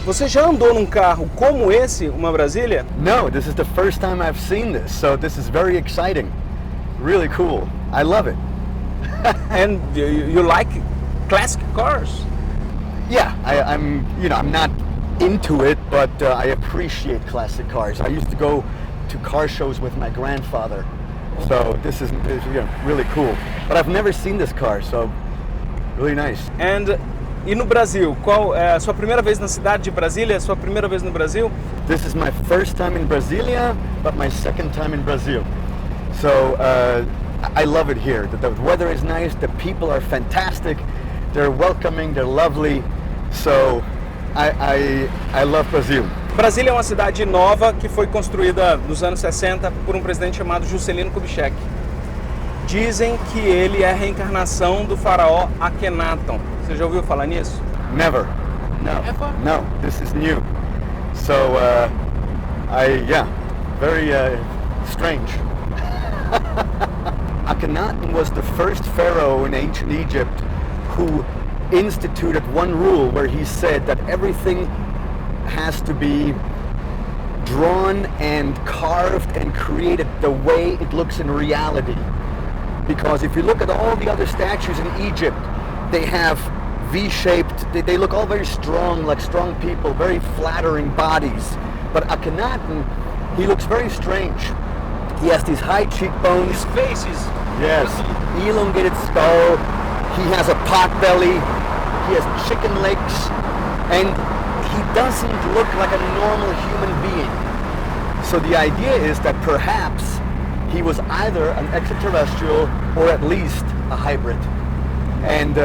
Você já andou num carro como esse, uma Brasília? No, this is the first time I've seen this, so this is very exciting. Really cool. I love it. And you like classic cars? Yeah, I'm not into it, but I appreciate classic cars. I used to go to car shows with my grandfather, so this is really cool. But I've never seen this car, so really nice. E no Brasil, qual é a sua primeira vez na cidade de Brasília? Sua primeira vez no Brasil? This is my first time in Brasília, but my second time in Brazil. So I love it here. The weather is nice, the people are fantastic, they're welcoming, they're lovely. So I love Brazil. Brasília é uma cidade nova que foi construída nos anos 60 por um presidente chamado Juscelino Kubitschek. Dizem que ele é a reencarnação do faraó Akhenaton. Você já ouviu falar nisso? Never. No. Ever? No, this is new. So very strange. Akhenaton was the first pharaoh in ancient Egypt who instituted one rule where he said that everything has to be drawn and carved and created the way it looks in reality. Because if you look at all the other statues in Egypt, they have V-shaped, they look all very strong, like strong people, very flattering bodies. But Akhenaton, he looks very strange. He has these high cheekbones. His face is... Yes, elongated skull. He has a pot belly. He has chicken legs. And he doesn't look like a normal human being. So the idea is that perhaps he was either an extraterrestrial or at least a hybrid. And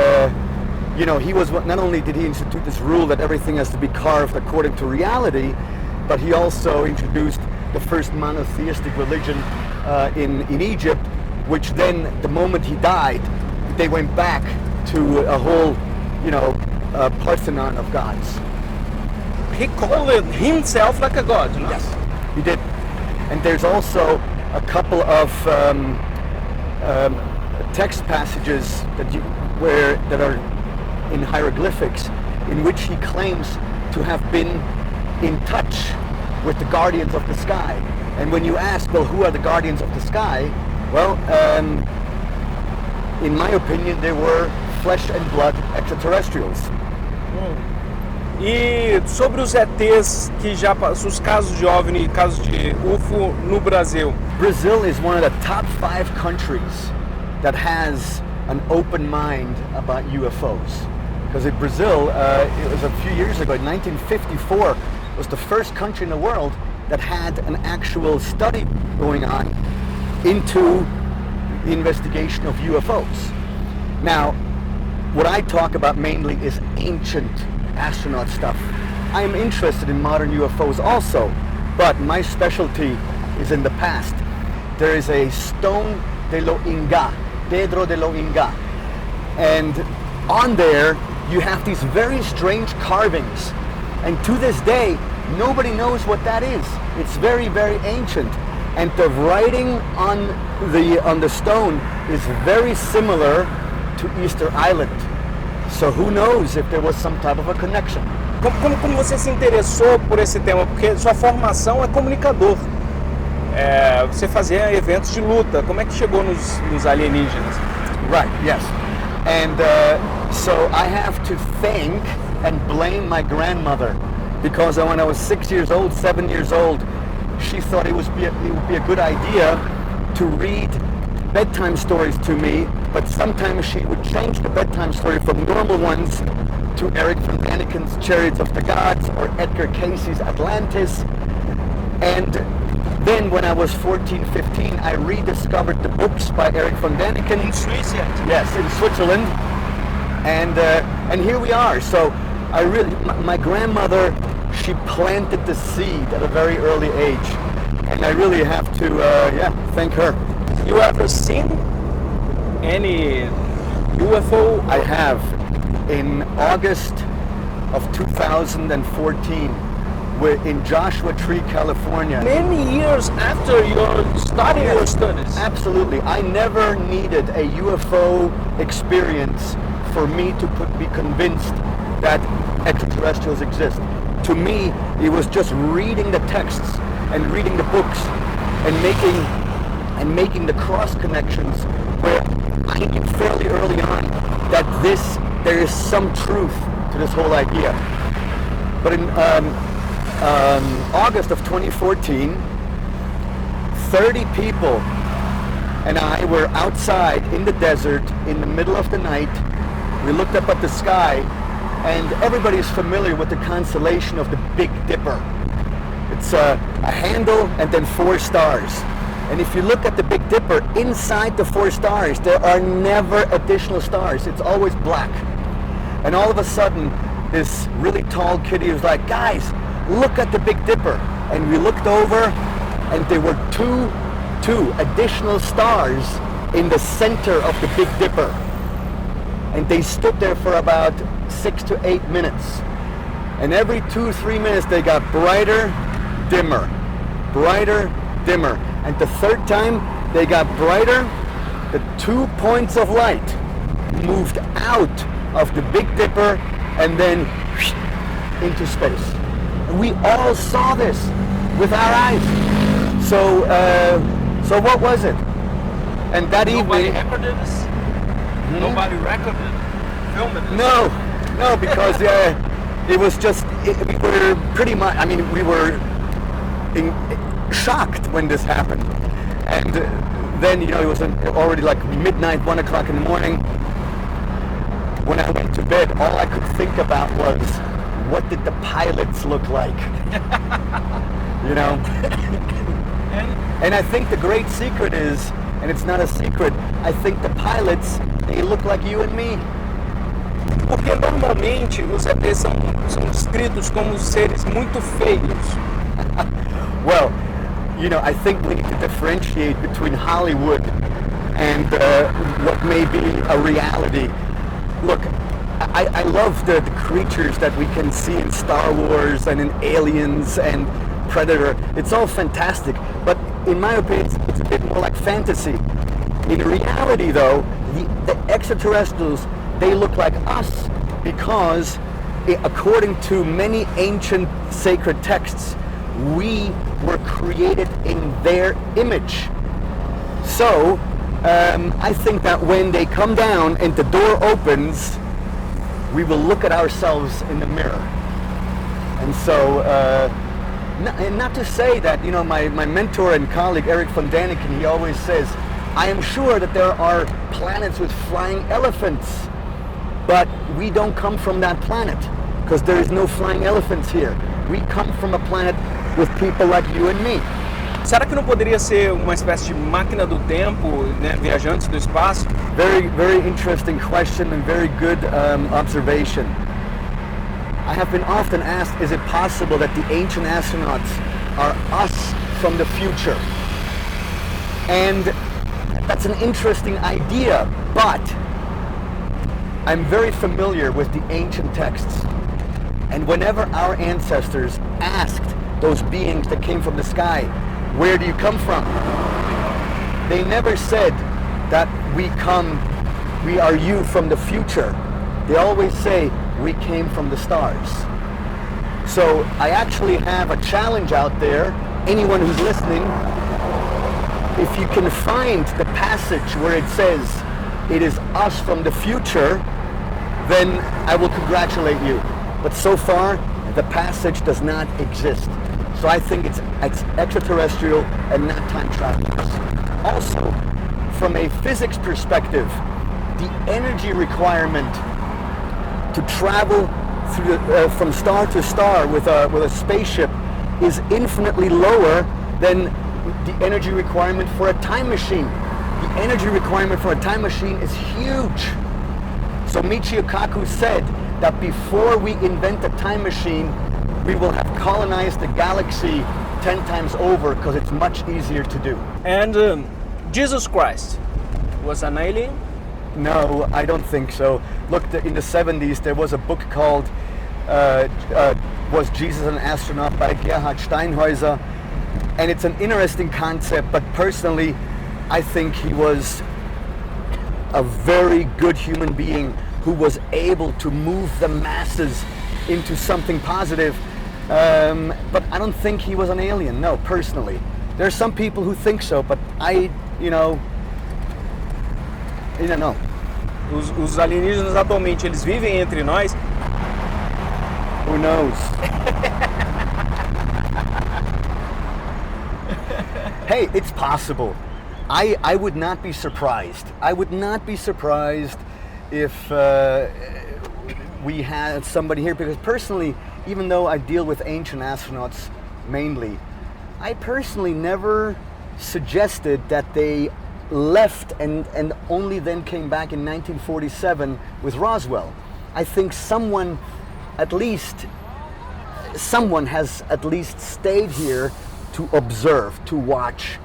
he was, not only did he institute this rule that everything has to be carved according to reality, but he also introduced the first monotheistic religion in Egypt, which then, the moment he died, they went back to a whole, Parthenon of gods. He called himself like a god, no? Yes, he did. And there's also a couple of text passages that are in hieroglyphics in which he claims to have been in touch with the guardians of the sky. And when you ask, well, who are the guardians of the sky? Well, in my opinion, they were flesh and blood extraterrestrials. E sobre os ETs que já passou, os casos de OVNI, casos de UFO no Brasil. Brazil is one of the top 5 countries that has an open mind about UFOs. Because in Brazil, it was a few years ago, in 1954, was the first country in the world that had an actual study going on into the investigation of UFOs. Now, what I talk about mainly is ancient astronaut stuff. I am interested in modern UFOs also, but my specialty is in the past. There is a stone de lo Inga, Pedro de lo Inga, and on there you have these very strange carvings, and to this day nobody knows what that is. It's very, very ancient, and the writing on the stone is very similar to Easter Island. So who knows if there was some type of a connection. Como você se interessou por esse tema? Porque sua formação é comunicador. Você fazia eventos de luta. Como é que chegou nos alienígenas? Right, yes. And so I have to thank and blame my grandmother, because when I was 6 years old, 7 years old, she thought it would be a good idea to read bedtime stories to me, but sometimes she would change the bedtime story from normal ones to Eric von Daniken's Chariots of the Gods or Edgar Cayce's Atlantis. And then when I was 14, 15, I rediscovered the books by Eric von Daniken. In Switzerland? Yes, in Switzerland. And here we are. So my grandmother, she planted the seed at a very early age. And I really have to, thank her. You ever seen any UFO? I have. In August of 2014, in Joshua Tree, California. Many years after your studies. Absolutely. I never needed a UFO experience for me to be convinced that extraterrestrials exist. to me, it was just reading the texts and reading the books and making the cross connections where I knew fairly early on that there is some truth to this whole idea. But in August of 2014, 30 people and I were outside in the desert in the middle of the night. We looked up at the sky, and everybody is familiar with the constellation of the Big Dipper. It's a handle and then 4 stars. And if you look at the Big Dipper, inside the 4 stars, there are never additional stars. It's always black. And all of a sudden, this really tall kitty was like, guys, look at the Big Dipper. And we looked over, and there were two additional stars in the center of the Big Dipper. And they stood there for about 6 to 8 minutes. And every 2-3 minutes, they got brighter, dimmer, brighter, dimmer. And the third time they got brighter, the 2 points of light moved out of the Big Dipper and then into space. And we all saw this with our eyes. So what was it? And that Nobody evening... recorded this? Nobody recorded, filmed it? No, because it was just, we were pretty much, I mean, we were shocked when this happened. And then, it was already like midnight, 1 o'clock in the morning. When I went to bed, all I could think about was, what did the pilots look like? And I think the great secret is, and it's not a secret, I think the pilots, they look like you and me. Porque normalmente os ETs são descritos como seres muito feios. Well, I think we need to differentiate between Hollywood and what may be a reality. Look, I love the creatures that we can see in Star Wars and in Aliens and Predator. It's all fantastic, but in my opinion, it's a bit more like fantasy. In reality, though, the extraterrestrials, they look like us because, according to many ancient sacred texts, we were created in their image. So, I think that when they come down and the door opens, we will look at ourselves in the mirror. And so, not to say that, my mentor and colleague Eric von Daniken, he always says, I am sure that there are planets with flying elephants, but we don't come from that planet because there is no flying elephants here. We come from a planet with people like you and me. Será que não poderia ser uma espécie de máquina do tempo, né, viajantes do espaço? Very, very interesting question and very good observation. I have been often asked, is it possible that the ancient astronauts are us from the future? And that's an interesting idea, but I'm very familiar with the ancient texts. And whenever our ancestors asked those beings that came from the sky, where do you come from? They never said that we are you from the future. They always say, we came from the stars. So I actually have a challenge out there. Anyone who's listening, if you can find the passage where it says, it is us from the future, then I will congratulate you. But so far, the passage does not exist. So I think it's extraterrestrial and not time travelers. Also, from a physics perspective, the energy requirement to travel through from star to star with a spaceship is infinitely lower than the energy requirement for a time machine. The energy requirement for a time machine is huge. So Michio Kaku said that before we invent a time machine, we will have colonized the galaxy 10 times over because it's much easier to do. And Jesus Christ was an alien? No, I don't think so. Look, in the 70s, there was a book called Was Jesus an Astronaut by Gerhard Steinhäuser. And it's an interesting concept, but personally, I think he was a very good human being who was able to move the masses into something positive. But I don't think he was an alien, no, personally. There are some people who think so, but I don't know. Os alienígenas atualmente, eles vivem entre nós? Who knows? Hey, it's possible. I would not be surprised. I would not be surprised if we had somebody here, because personally, even though I deal with ancient astronauts mainly, I personally never suggested that they left and only then came back in 1947 with Roswell. I think someone has at least stayed here to observe, to watch,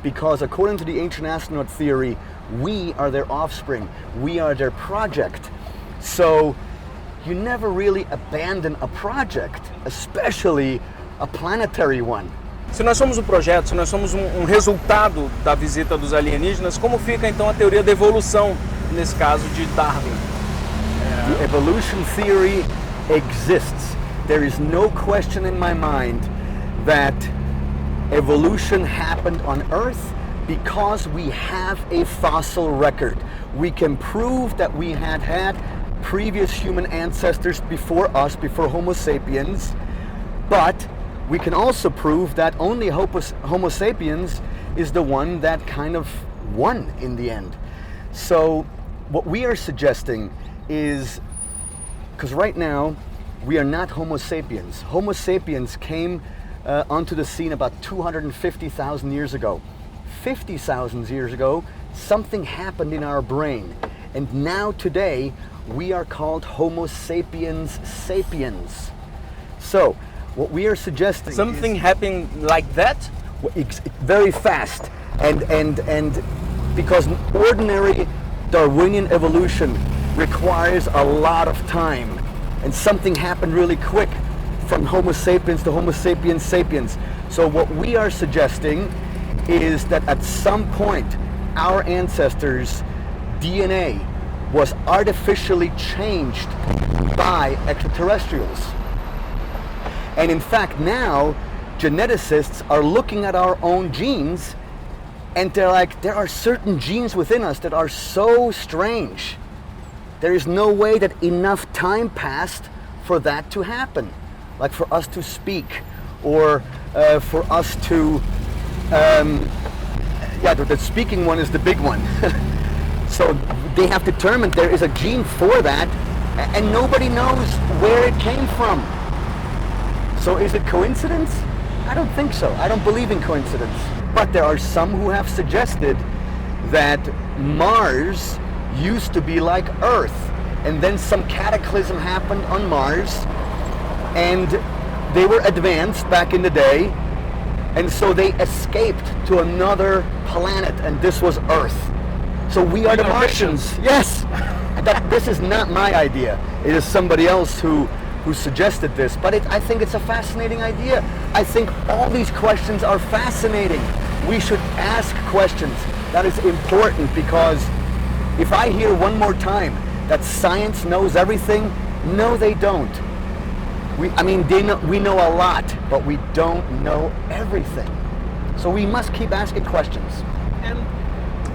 because according to the ancient astronaut theory, we are their offspring, we are their project. So you never really abandon a project, especially a planetary one. Se nós somos um projeto, se nós somos um resultado da visita dos alienígenas, como fica então a teoria da evolução, nesse caso de Darwin? The evolution theory exists. There is no question in my mind that evolution happened on Earth because we have a fossil record. We can prove that we had previous human ancestors before us, before Homo sapiens, but we can also prove that only Homo sapiens is the one that kind of won in the end. So what we are suggesting is, because right now we are not Homo sapiens. Homo sapiens came onto the scene about 250,000 years ago. 50,000 years ago, something happened in our brain. And now today, we are called Homo sapiens sapiens. So, what we are suggesting Something happened like that? Very fast. And because ordinary Darwinian evolution requires a lot of time. And something happened really quick from Homo sapiens to Homo sapiens sapiens. So what we are suggesting is that at some point our ancestors' DNA was artificially changed by extraterrestrials. And in fact now geneticists are looking at our own genes and they're like, there are certain genes within us that are so strange. There is no way that enough time passed for that to happen. Like for us to speak, or for us to, the speaking one is the big one. So they have determined there is a gene for that, and nobody knows where it came from. So is it coincidence? I don't think so. I don't believe in coincidence. But there are some who have suggested that Mars used to be like Earth, and then some cataclysm happened on Mars, and they were advanced back in the day, and so they escaped to another planet, and this was Earth. So we are the Martians. Yes! This is not my idea. It is somebody else who suggested this, but I think it's a fascinating idea. I think all these questions are fascinating. We should ask questions. That is important, because if I hear one more time that science knows everything, no, they don't. We know a lot, but we don't know everything. So we must keep asking questions.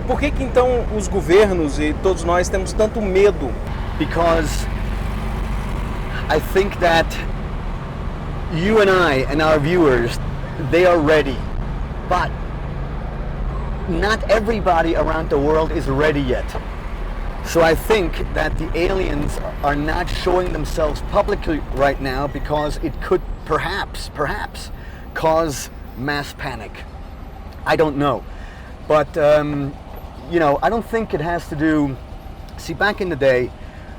Por que então os governos e todos nós temos tanto medo? Because I think that you and I and our viewers, they are ready, but not everybody around the world is ready yet. So I think that the aliens are not showing themselves publicly right now because it could perhaps cause mass panic. I don't know. But, I don't think it has to do... See, back in the day,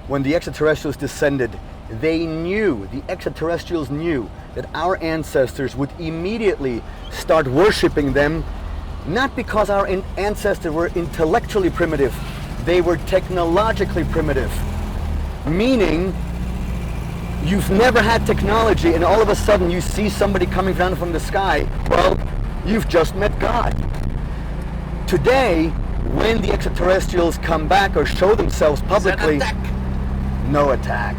when the extraterrestrials descended, the extraterrestrials knew that our ancestors would immediately start worshipping them, not because our ancestors were intellectually primitive, they were technologically primitive. Meaning, you've never had technology and all of a sudden you see somebody coming down from the sky, well, you've just met God. Today, when the extraterrestrials come back or show themselves publicly, no attack.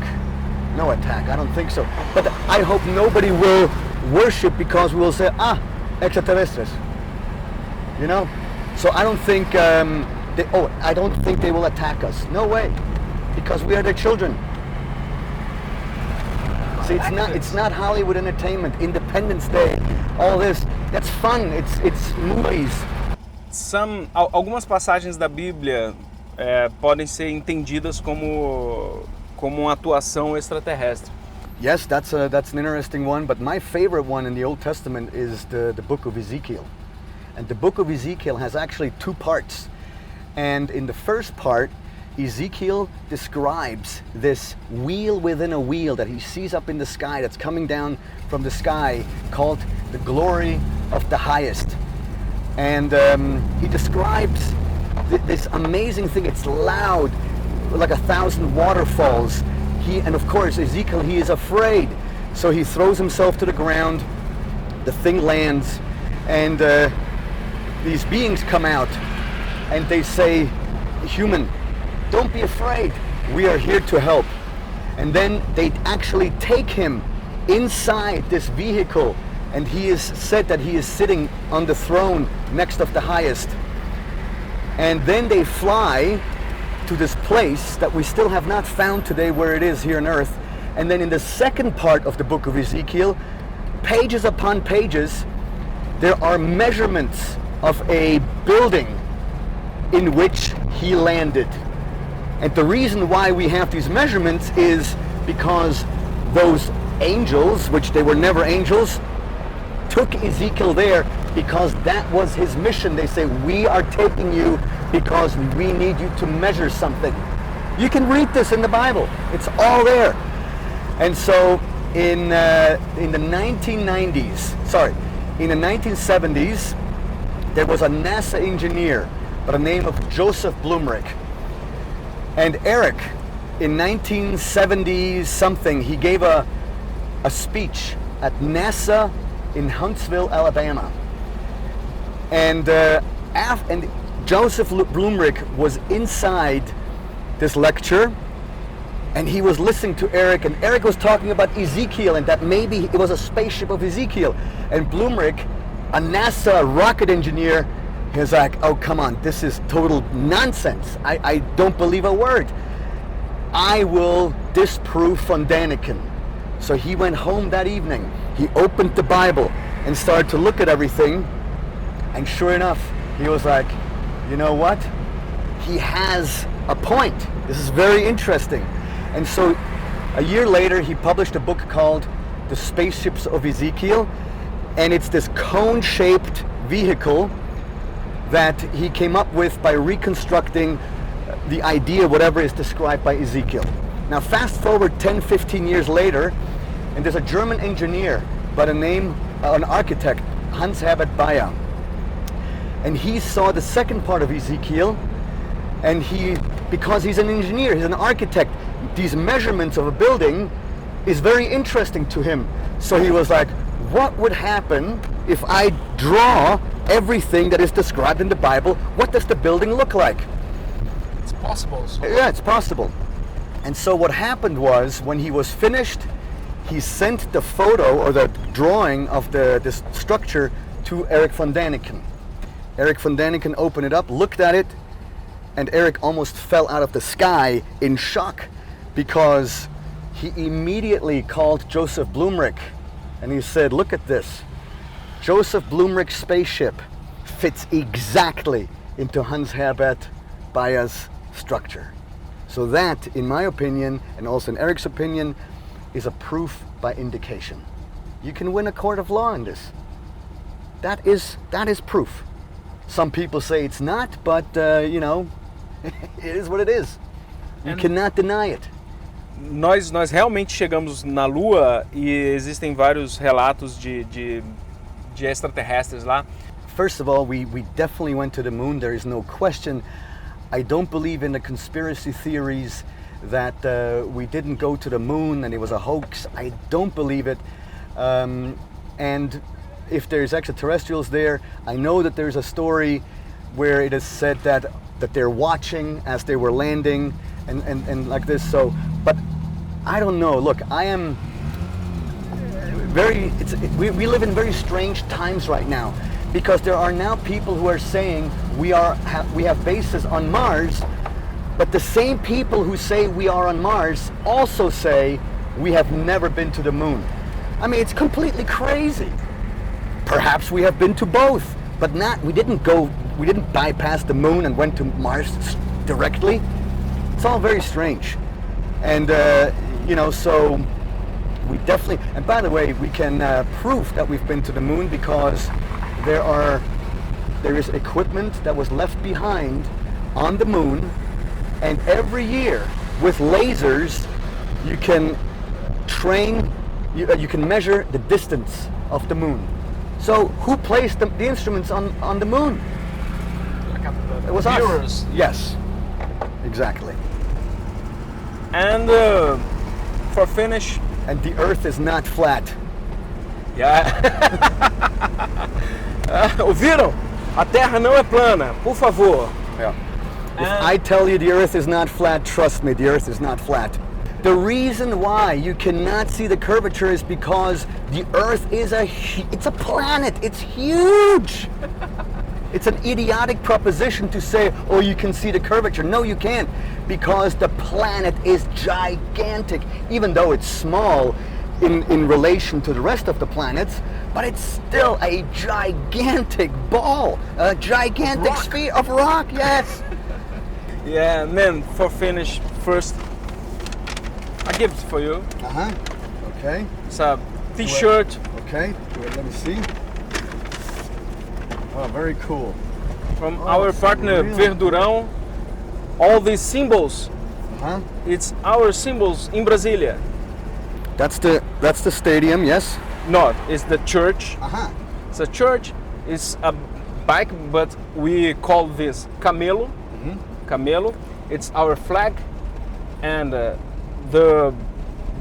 No attack, I don't think so. But I hope nobody will worship because we will say, extraterrestres. You know? So I don't think, I don't think they will attack us. No way. Because we are their children. See, it's not Hollywood entertainment, Independence Day, all this. That's fun, it's movies. Algumas passagens da Bíblia podem ser entendidas como uma atuação extraterrestre. Yes, that's an interesting one, but my favorite one in the Old Testament is the book of Ezekiel. And the book of Ezekiel has actually two parts. And in the first part, Ezekiel describes this wheel within a wheel that he sees up in the sky, that's coming down from the sky, called the glory of the highest. And he describes this amazing thing. It's loud, like 1,000 waterfalls. And of course, Ezekiel, he is afraid. So he throws himself to the ground, the thing lands, and these beings come out and they say, human, don't be afraid, we are here to help. And then they actually take him inside this vehicle, and he is said that he is sitting on the throne next of the highest. And then they fly to this place that we still have not found today where it is here on earth. And then in the second part of the book of Ezekiel, pages upon pages, there are measurements of a building in which he landed. And the reason why we have these measurements is because those angels, which they were never angels, took Ezekiel there because that was his mission. They say, we are taking you because we need you to measure something. You can read this in the Bible. It's all there. And so in the 1970s, there was a NASA engineer by the name of Joseph Blumrich. And Eric, in 1970 something, he gave a speech at NASA in Huntsville, Alabama. And Joseph Blumrich was inside this lecture, and he was listening to Eric, and Eric was talking about Ezekiel, and that maybe it was a spaceship of Ezekiel. And Blumrich, a NASA rocket engineer, he was like, oh, come on, this is total nonsense. I don't believe a word. I will disprove von Däniken. So he went home that evening. He opened the Bible and started to look at everything. And sure enough, he was like, you know what? He has a point. This is very interesting. And so a year later, he published a book called The Spaceships of Ezekiel. And it's this cone-shaped vehicle that he came up with by reconstructing the idea, whatever is described by Ezekiel. Now fast forward 10, 15 years later, and there's a German engineer by the name, an architect, Hans-Herbert Bayer. And he saw the second part of Ezekiel, and because he's an engineer, he's an architect, these measurements of a building is very interesting to him. So he was like, what would happen if I draw everything that is described in the Bible? What does the building look like? It's possible. Yeah, it's possible. And so what happened was, when he was finished, he sent the photo or the drawing of this structure to Eric von Däniken. Eric von Däniken opened it up, looked at it, and Eric almost fell out of the sky in shock, because he immediately called Joseph Blumrich and he said, look at this. Joseph Blumrich's spaceship fits exactly into Hans-Herbert Bayer's structure. So that, in my opinion, and also in Eric's opinion, is a proof by indication. You can win a court of law in this. That is proof. Some people say it's not, but you know, it is what it is. You cannot deny it. Nós realmente chegamos na Lua e existem vários relatos de extraterrestres lá. First of all, we definitely went to the moon. There is no question. I don't believe in the conspiracy theories that we didn't go to the moon and it was a hoax. I don't believe it. And if there's extraterrestrials there, I know that there's a story where it is said that they're watching as they were landing and like this. So, but I don't know. Look, I am very. We live in very strange times right now, because there are now people who are saying we have bases on Mars, but the same people who say we are on Mars also say we have never been to the moon. I mean, it's completely crazy. Perhaps we have been to both, but we didn't bypass the moon and went to Mars directly. It's all very strange. And, so we definitely, and by the way, we can prove that we've been to the moon because there is equipment that was left behind on the moon, and every year with lasers you can you can measure the distance of the moon. So who placed the instruments on the moon? It was us. Yes, exactly. And for finish, and the Earth is not flat. Yeah. Ouviram? A Terra não é plana, por favor. Yeah. If I tell you the Earth is not flat, trust me, the Earth is not flat. The reason why you cannot see the curvature is because the Earth is it's a planet. It's huge. It's an idiotic proposition to say, oh, you can see the curvature. No, you can't, because the planet is gigantic, even though it's small in relation to the rest of the planets, but it's still a gigantic ball, a gigantic sphere of rock, yes. Yeah, and then for finish, first, a gift for you. Uh-huh, okay. It's a t-shirt. Okay, let me see. Oh, very cool. From our partner, Verdurão. All these symbols, it's our symbols in Brasília. That's the stadium, yes? No, it's the church. Uh-huh. It's a church, it's a bike, but we call this camelo. Camelo. It's our flag, and the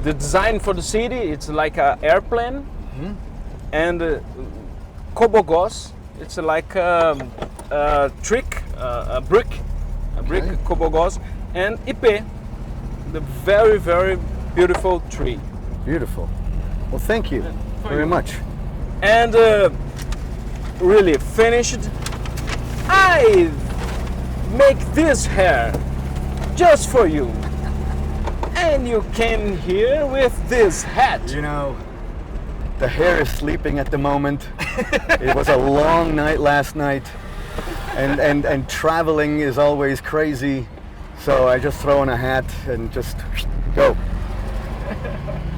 design for the city, it's like an airplane, and cobogos, it's like a brick, cobogos, and ipe, the very, very beautiful tree. Beautiful. Well, thank you very much. And really finished, I make this hair just for you. And you came here with this hat. You know, the hair is sleeping at the moment. It was a long night last night, and traveling is always crazy. So I just throw on a hat and just go.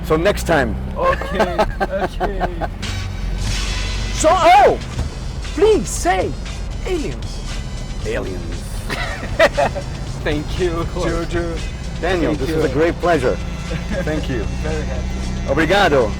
So next time. Okay. So, please say aliens. Aliens. Thank you, Giorgio. Daniel, this was a great pleasure. Thank you. Very happy. Obrigado.